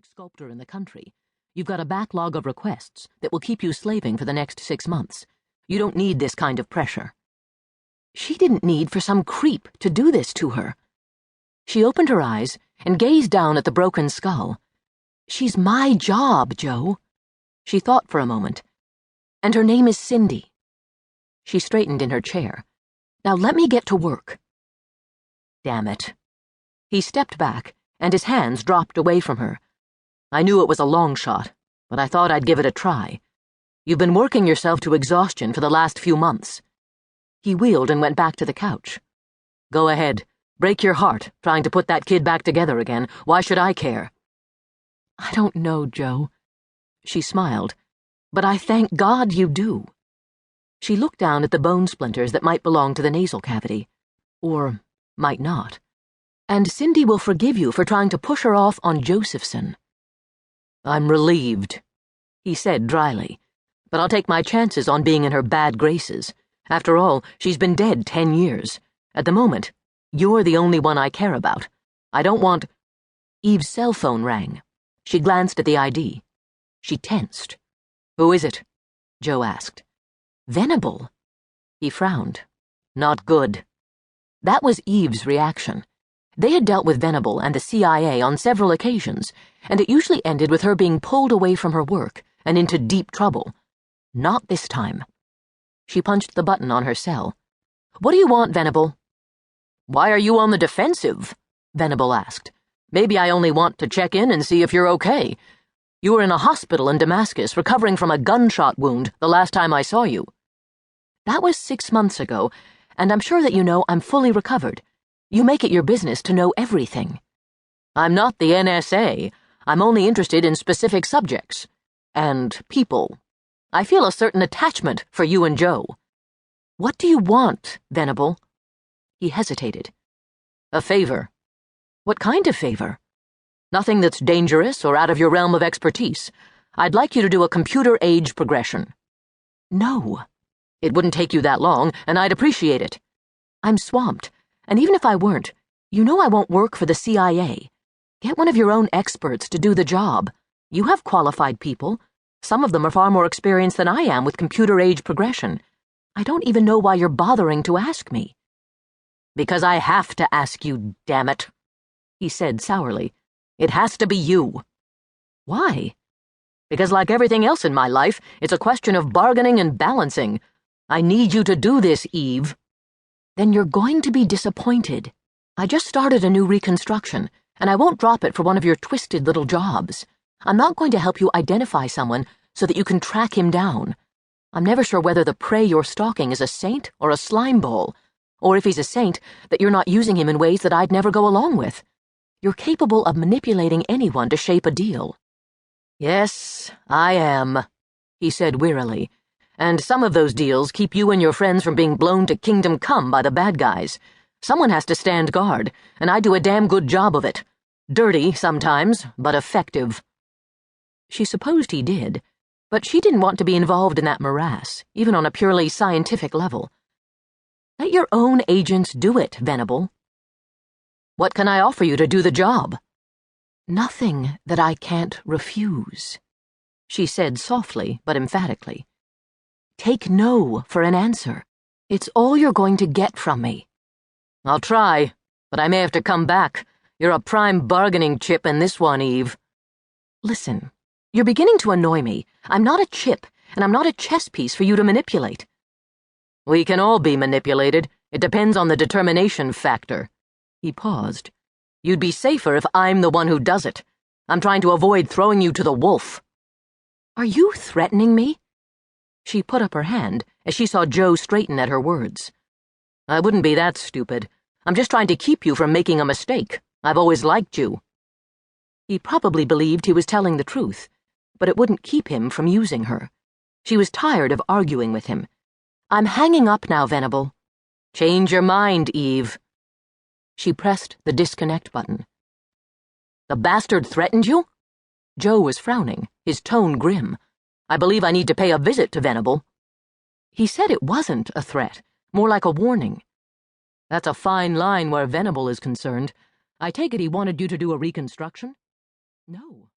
artistic sculptor in the country. You've got a backlog of requests that will keep you slaving for the next 6 months. You don't need this kind of pressure. She didn't need for some creep to do this to her. She opened her eyes and gazed down at the broken skull. She's my job, Joe. She thought for a moment. And her name is Cindy. She straightened in her chair. Now let me get to work. Damn it. He stepped back, and his hands dropped away from her. I knew it was a long shot, but I thought I'd give it a try. You've been working yourself to exhaustion for the last few months. He wheeled and went back to the couch. Go ahead. Break your heart, trying to put that kid back together again. Why should I care? I don't know, Joe. She smiled. But I thank God you do. She looked down at the bone splinters that might belong to the nasal cavity. Or might not. And Cindy will forgive you for trying to push her off on Josephson. I'm relieved, he said dryly, but I'll take my chances on being in her bad graces. After all, she's been dead 10 years. At the moment, you're the only one I care about. I don't want... Eve's cell phone rang. She glanced at the ID. She tensed. Who is it? Joe asked. Venable. He frowned. Not good. That was Eve's reaction. They had dealt with Venable and the CIA on several occasions, and it usually ended with her being pulled away from her work and into deep trouble. Not this time. She punched the button on her cell. What do you want, Venable? Why are you on the defensive? Venable asked. Maybe I only want to check in and see if you're okay. You were in a hospital in Damascus recovering from a gunshot wound the last time I saw you. That was 6 months ago, and I'm sure that you know I'm fully recovered. You make it your business to know everything. I'm not the NSA. I'm only interested in specific subjects. And people. I feel a certain attachment for you and Joe. What do you want, Venable? He hesitated. A favor. What kind of favor? Nothing that's dangerous or out of your realm of expertise. I'd like you to do a computer age progression. No. It wouldn't take you that long, and I'd appreciate it. I'm swamped. And even if I weren't, you know I won't work for the CIA. Get one of your own experts to do the job. You have qualified people. Some of them are far more experienced than I am with computer age progression. I don't even know why you're bothering to ask me. Because I have to ask you, damn it, he said sourly. It has to be you. Why? Because like everything else in my life, it's a question of bargaining and balancing. I need you to do this, Eve. Then you're going to be disappointed. I just started a new reconstruction, and I won't drop it for one of your twisted little jobs. I'm not going to help you identify someone so that you can track him down. I'm never sure whether the prey you're stalking is a saint or a slime ball, or if he's a saint, that you're not using him in ways that I'd never go along with. You're capable of manipulating anyone to shape a deal. Yes, I am, he said wearily. And some of those deals keep you and your friends from being blown to kingdom come by the bad guys. Someone has to stand guard, and I do a damn good job of it. Dirty sometimes, but effective. She supposed he did, but she didn't want to be involved in that morass, even on a purely scientific level. Let your own agents do it, Venable. What can I offer you to do the job? Nothing that I can't refuse, she said softly but emphatically. Take no for an answer. It's all you're going to get from me. I'll try, but I may have to come back. You're a prime bargaining chip in this one, Eve. Listen, you're beginning to annoy me. I'm not a chip, and I'm not a chess piece for you to manipulate. We can all be manipulated. It depends on the determination factor. He paused. You'd be safer if I'm the one who does it. I'm trying to avoid throwing you to the wolf. Are you threatening me? She put up her hand as she saw Joe straighten at her words. I wouldn't be that stupid. I'm just trying to keep you from making a mistake. I've always liked you. He probably believed he was telling the truth, but it wouldn't keep him from using her. She was tired of arguing with him. I'm hanging up now, Venable. Change your mind, Eve. She pressed the disconnect button. The bastard threatened you? Joe was frowning, his tone grim. I believe I need to pay a visit to Venable. He said it wasn't a threat, more like a warning. That's a fine line where Venable is concerned. I take it he wanted you to do a reconstruction? No.